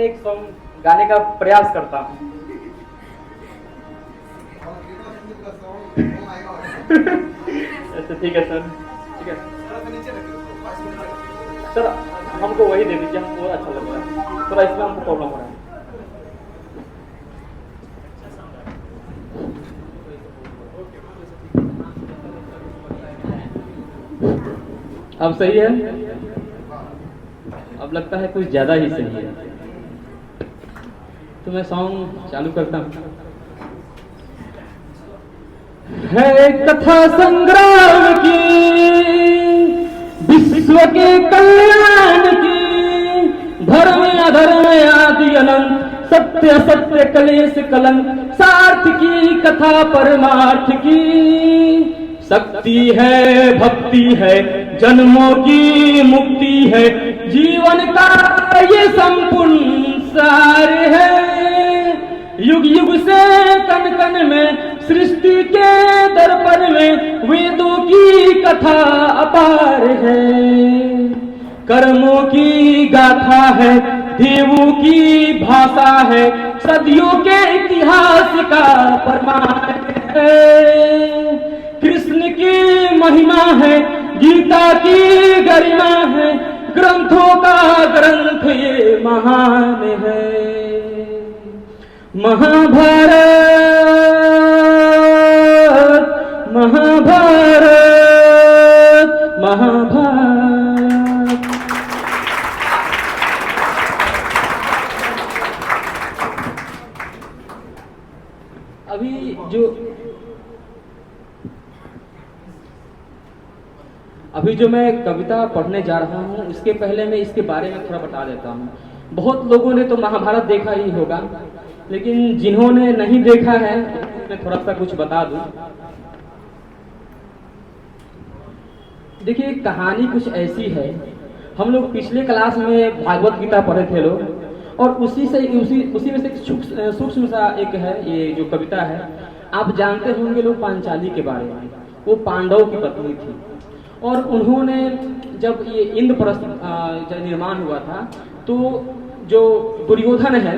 में एक सॉन्ग गाने का प्रयास करता हूँ। अच्छा ठीक है सर, ठीक है सर, हमको वही दे दीजिए, हमको अच्छा लग रहा है थोड़ा, इसमें हमको प्रॉब्लम हो रहा है। अब सही है, अब लगता है कुछ ज्यादा ही सही है, तो मैं सॉन्ग चालू करता हूँ। है कथा संग्राम की, विश्व के कल्याण की, धर्म अधर्म आदि अनंत, सत्य असत्य कलेश कलंक, सार्थ की कथा परमार्थ की। शक्ति है भक्ति है जन्मों की मुक्ति है, जीवन का ये संपूर्ण सार है। युग युग से कण कण में सृष्टि के दर्पण में वेदों की कथा अपार है। कर्मों की गाथा है, देवों की भाषा है, सदियों के इतिहास का प्रमाण है। कृष्ण की महिमा है, गीता की गरिमा है, ग्रंथों का ग्रंथ ये महान है। महाभारत महाभारत महाभारत। अभी जो मैं कविता पढ़ने जा रहा हूँ, इसके पहले मैं इसके बारे में थोड़ा बता देता हूँ। बहुत लोगों ने तो महाभारत देखा ही होगा, लेकिन जिन्होंने नहीं देखा है मैं थोड़ा सा कुछ बता दूं। देखिए कहानी कुछ ऐसी है, हम लोग पिछले क्लास में भागवत गीता पढ़े थे लोग, और उसी में से सूक्ष्म सा एक है ये जो कविता है। आप जानते होंगे लोग पांचाली के बारे में, वो पांडव की पत्नी थी, और उन्होंने जब ये इंद्रप्रस्थ जब निर्माण हुआ था, तो जो दुर्योधन है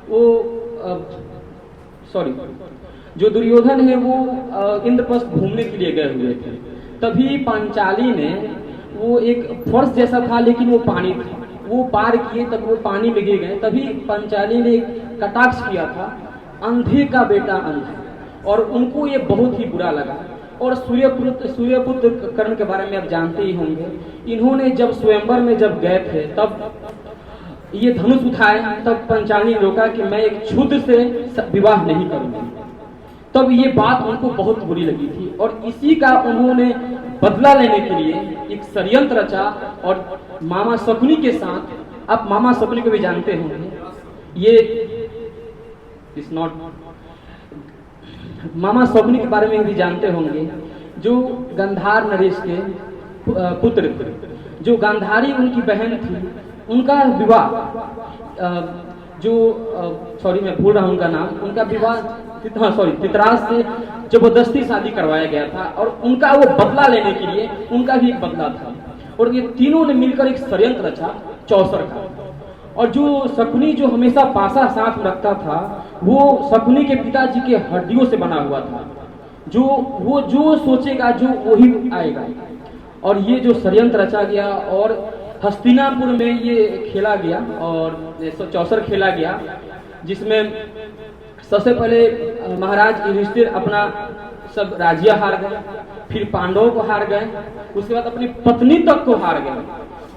वो जो दुर्योधन है वो इंद्रप्रस्थ घूमने के लिए गए हुए थे। तभी पांचाली ने, वो एक फर्श जैसा था लेकिन वो पानी था, वो पार किए, तब वो पानी में गिर गए। तभी पांचाली ने कटाक्ष किया था, अंधे का बेटा अंधा, और उनको ये बहुत ही बुरा लगा। और सूर्यपुत्र कर्ण के बारे में आप जानते ही होंगे। इन्होंने जब स्वयंवर में जब गए थे, तब ये धनुष उठाए, तब पंचाली ने रोका कि मैं एक क्षुद्र से विवाह नहीं करूंगी। तब ये बात उनको बहुत बुरी लगी थी, और इसी का उन्होंने बदला लेने के लिए एक षड्यंत्र रचा, और मामा शकुनी के साथ, आप मामा शकुनी को भी जानते होंगे, ये इज नॉट, मामा शकुनी के बारे में भी जानते होंगे, जो गांधार नरेश के पुत्र थे। जो गांधारी उनकी बहन थी, उनका विवाह मैं भूल रहा हूँ उनका नाम, उनका विवाह धृतराष्ट्र से जबरदस्ती शादी करवाया गया था, और उनका वो बदला लेने के लिए उनका भी एक बदला था। और ये तीनों ने मिलकर एक षड्यंत्र रचा चौसर का। और जो शकुनी जो हमेशा पासा साथ रखता था, वो शकुनी के पिताजी के हड्डियों से बना हुआ था। वो जो सोचेगा जो वही आएगा। और ये जो षड्यंत्र रचा गया, और हस्तिनापुर में ये खेला गया, और चौसर खेला गया, जिसमें सबसे पहले महाराज युधिष्ठिर अपना सब राज्य हार गए, फिर पांडवों को हार गए, उसके बाद अपनी पत्नी तक को हार गए।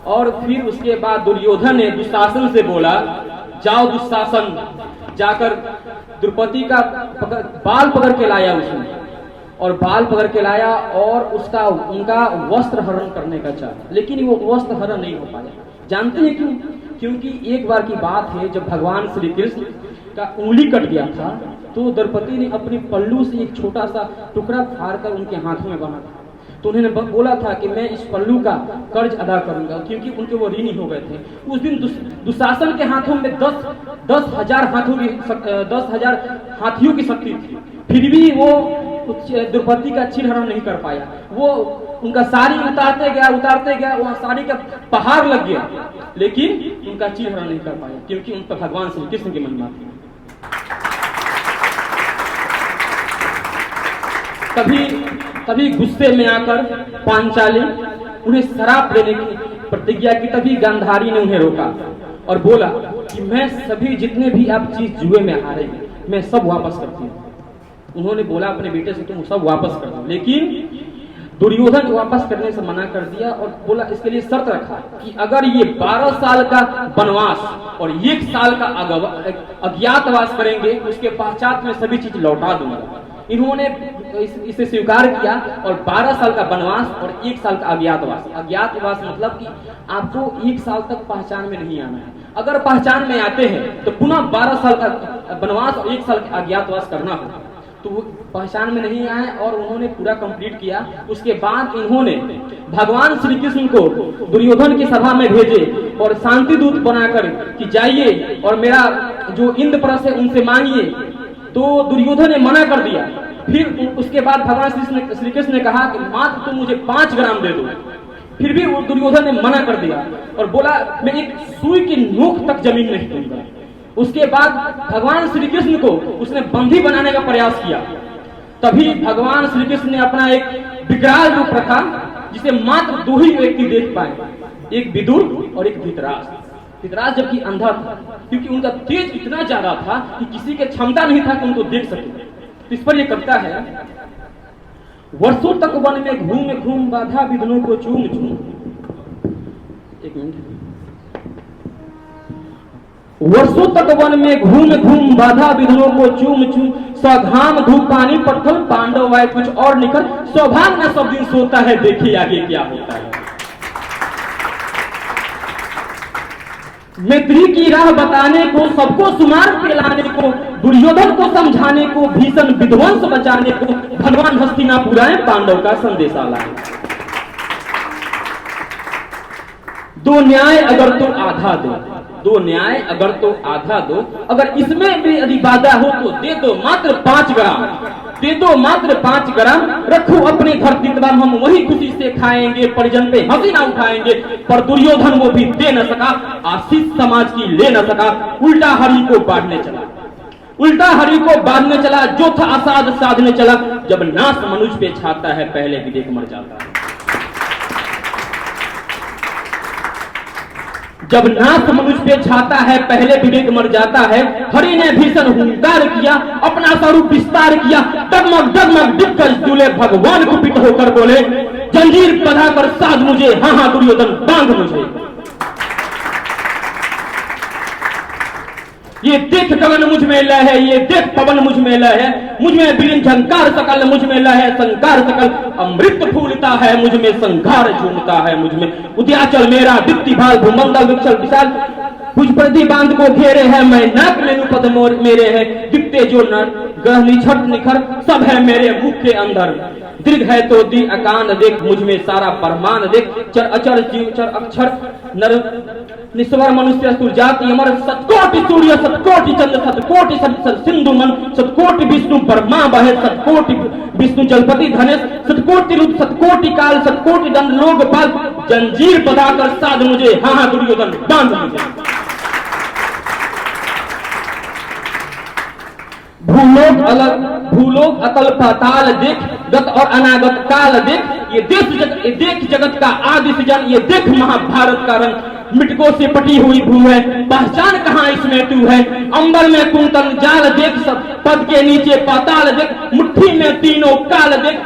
और फिर उसके बाद दुर्योधन ने दुशासन से बोला, जाओ दुशासन, जाकर द्रौपदी का बाल पकड़ के लाया उसने, और बाल पकड़ के लाया, और उनका वस्त्र हरण करने का चाहा, लेकिन वो वस्त्र हरण नहीं हो पाया। जानते हैं क्यों? क्योंकि एक बार की बात है, जब भगवान श्री कृष्ण का उंगली कट गया था, तो द्रौपदी ने अपने पल्लू से एक छोटा सा टुकड़ा फाड़ कर उनके हाथों में बांधा था। तो उन्होंने बोला था कि मैं इस पल्लू का कर्ज अदा करूंगा, क्योंकि उनके वो ऋणी हो गए थे। उस दिन दुशासन के हाथों में 10,000 हाथियों की शक्ति थी, फिर भी वो द्रौपदी का चिन्ह हरण नहीं कर पाया। वो उनका साड़ी उतारते गया, वहां साड़ी का पहाड़ लग गया, लेकिन उनका चीर नहीं कर पाया, क्योंकि उन पर भगवान श्री कृष्ण की महिमा थी। तभी गुस्से में आकर पांचाली उन्हें शराप देने की प्रतिज्ञा की। तभी गांधारी ने उन्हें रोका और बोला कि मैं सभी जितने भी आप चीज जुए में हारे हैं, मैं सब वापस करती हूँ। उन्होंने बोला अपने बेटे से तुम सब वापस कर दो, लेकिन दुर्योधन वापस करने से मना कर दिया और बोला, इसके लिए शर्त रखा कि अगर ये 12 साल का वनवास और 1 साल का अज्ञातवास करेंगे, उसके पश्चात में सभी चीज लौटा दूंगा। इन्होंने इसे स्वीकार किया और 12 साल का वनवास और 1 साल का अज्ञातवास मतलब कि आपको 1 साल तक पहचान में नहीं आना है। अगर पहचान में आते हैं तो पुनः 12 साल का वनवास और 1 साल का अज्ञातवास करना होगा। तो वो पहचान में नहीं आए और उन्होंने पूरा कंप्लीट किया। उसके बाद इन्होंने भगवान श्री कृष्ण को दुर्योधन की सभा में भेजे और शांति दूत बनाकर कि जाइए और मेरा जो इंद्रप्रस्थ है उनसे मांगिए। तो दुर्योधन ने मना कर दिया। फिर उसके बाद भगवान श्री कृष्ण ने कहा कि मात्र तुम मुझे 5 ग्राम दे दो। फिर भी वो दुर्योधन ने मना कर दिया और बोला मैं एक सुई की नोक तक जमीन नहीं दूंगा। उसके बाद भगवान श्री कृष्ण को उसने बंदी बनाने का प्रयास किया। तभी भगवान श्री कृष्ण ने अपना एक विकराल रूप रखा जिसे मात्र 2 ही व्यक्ति देख पाए, एक विदुर और एक धृतराष्ट्र। धृतराष्ट्र जबकि अंधा था, क्योंकि उनका तेज इतना ज्यादा था कि किसी के क्षमता नहीं था कि उनको देख सके। तो इस पर यह कविता है, वर्षों तक वन में घूम घूम बाधा विघ्नों को चूम चूम। एक मिनट। वर्षों तक वन में घूम घूम बाधा विघ्नों को चूम चूम, सघाम धूप पानी पत्थर पांडव आए कुछ और निकल, सौभाग्य न सब दिन सोता है देखिए आगे क्या होता है। मैत्री की राह बताने को, सबको सुमार पिलाने को, दुर्योधन को समझाने को, भीषण विध्वंस बचाने को, भगवान हस्तिनापुर आए पांडव का संदेशा लाए। 2 न्याय अगर तो आधा दो, 2 न्याय अगर तो आधा दो, अगर इसमें भी यदि बाधा हो तो दे दो मात्र 5 ग्राम, दे दो मात्र 5 ग्राम। रखो अपने घर तितवाम, हम वही खुशी से खाएंगे, परिजन पे हंसी ना उठाएंगे। पर दुर्योधन वो भी दे न सका, आशीष समाज की ले न सका, उल्टा हरि को बांटने चला, उल्टा हरि को बांधने चला। जो था असाध साधने चला, जब नाश मनुष्य पे छाता है पहले विवेक मर जाता है। जब नाश मनुष्य पे छाता है पहले विवेक मर जाता है। हरि ने भीषण हुंकार किया, अपना स्वरूप विस्तार किया, डगमग डगमग दिग्गज दूल्हे भगवान कुपित होकर बोले, जंजीर बधा कर साध मुझे, हाँ हाँ दुर्योधन बांध मुझे। ये देख गगन मुझ में लय है, ये देख पवन मुझ में लय है, मुझ में बिलिन झंकार सकल, मुझ में लय है संकार सकल, अमृत फूलता है मुझ में, संघार झूमता है मुझ में। उद्याचल मेरा दीप्ति भाल, भूमंडल विक्षल विशाल, कुछ प्रति बांध को घेरे है, मैं नाक मेनु पद मोर मेरे है, दिखते जो नर ग्रह निछट निखर, सब है मेरे मुख के अंदर। दीर्घ है तो दी अकान देख, मुझ में सारा परमान देख, चर अचर जीव चर अक्षर नर निस्वर मनुष्य असुर जाति अमर, सतकोटि सूर्य सतकोटि चंद्र सतकोटि सिंधु मन, सतकोटि विष्णु ब्रह्मा बहे, सतकोटि विष्णु जलपति धनेश, सतकोटि रूप सतकोटि काल, सतकोटि दंड लोकपाल, जंजीर बधाकर साध मुझे, हाँ हाँ दुर्योधन बांध मुझे। भूलोक अतल पाताल देख, गत और अनागत काल देख, ये देख जगत का आदि सृजन, ये देख महाभारत का रंग, मिटकों से पटी हुई भू है, पहचान कहाँ इसमें तू है। अंबर में कुंतल जाल देख, सब पद के नीचे पाताल देख, मुट्ठी में तीनों काल देख,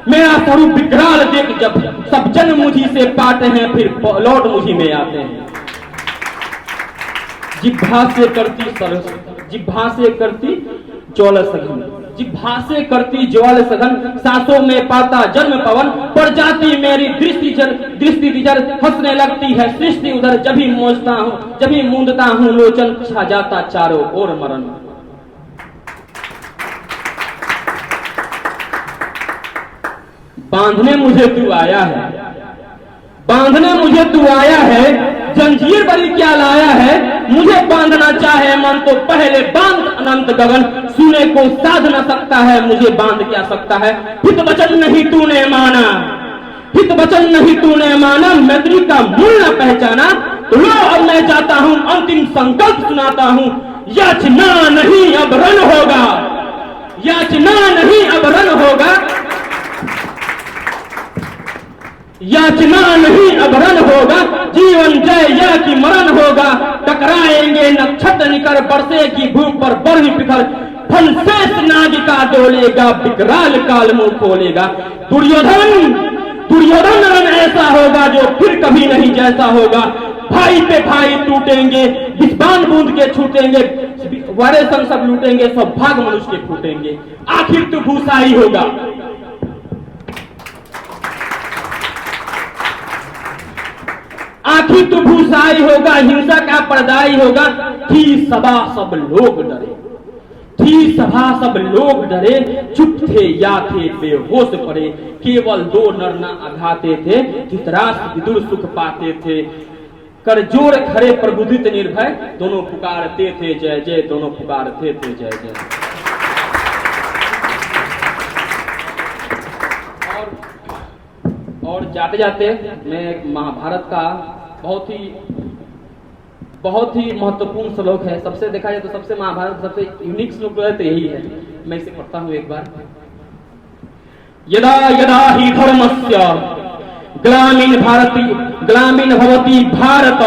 मेरा स्वरूप विकराल देख, जब सब जन मुझी से पाते हैं फिर लौट मुझी में आते हैं। जिह्वा से करती सरस, जिह्वा से करती ज्वाल सघन, जिह्वा से करती ज्वाल सघन, सांसों में पाता जन्म पवन, पड़ जाती मेरी दृष्टि दिजर, हंसने लगती है सृष्टि उधर, जभी मोचता हूँ जभी मूंदता हूँ लोचन, छा जाता चारों ओर मरण। बांधने मुझे तू आया है, बांधने मुझे तू आया है, जंजीर बड़ी क्या लाया है, मुझे बांधना चाहे मन तो पहले बांध अनंत गगन, सुने को साध न सकता है, मुझे बांध क्या सकता है, हित वचन नहीं तूने माना, हित वचन नहीं तूने माना, मैत्री का मूल्य पहचाना, तो लो अब मैं जाता हूं, अंतिम संकल्प सुनाता हूं, याचना नहीं अब रण होगा, याचना नहीं अब रण होगा, याचना नहीं अब रण होगा, जीवन जय या की मरण होगा, टकराएंगे नक्षत्र निकर, बरसेगी भूख पर बर्फ पिघल, फल शेष नागिका डोलेगा, विकराल काल मुंह खोलेगा, दुर्योधन रण ऐसा होगा जो फिर कभी नहीं जैसा होगा, भाई पे भाई टूटेंगे, विषबान बूंद के छूटेंगे, वारे संग सब लूटेंगे, सब भाग मनुष्य के फूटेंगे, आखिर तो भूसा ही होगा। आखिर तो भूसाई होगा, हिंसा का पर्दाई होगा, थी सभा सब लोग डरे, थी सभा सब लोग डरे, चुप थे या थे बेहोश पड़े, केवल दो नर न अघाते थे, धृतराष्ट्र विदुर सुख पाते थे, कर जोर खड़े प्रबुद्धित निर्भय, दोनों पुकारते थे जय जय, दोनों पुकारते थे जय जय। और जाते जाते मैं महाभारत का बहुत ही महत्वपूर्ण श्लोक है, सबसे देखा जाए तो सबसे महाभारत सबसे यूनिक श्लोक है तो यही है, मैं इसे पढ़ता हूं एक बार। यदा यदा ही धर्मस्य ग्लामिन भवति भारत,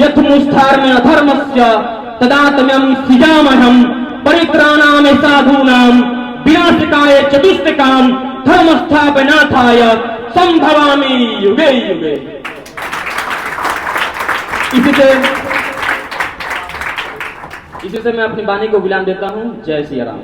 यथमुष्ठार्म अधर्मस्य तदात्म्यं सृजामहं, परित्राणाय साधूनां विनाशकाय चतुष्टकां, धर्मस्थापनार्थाय संभवामि युगे युगे। इसी से मैं अपनी वाणी को विराम देता हूं। जय श्री राम।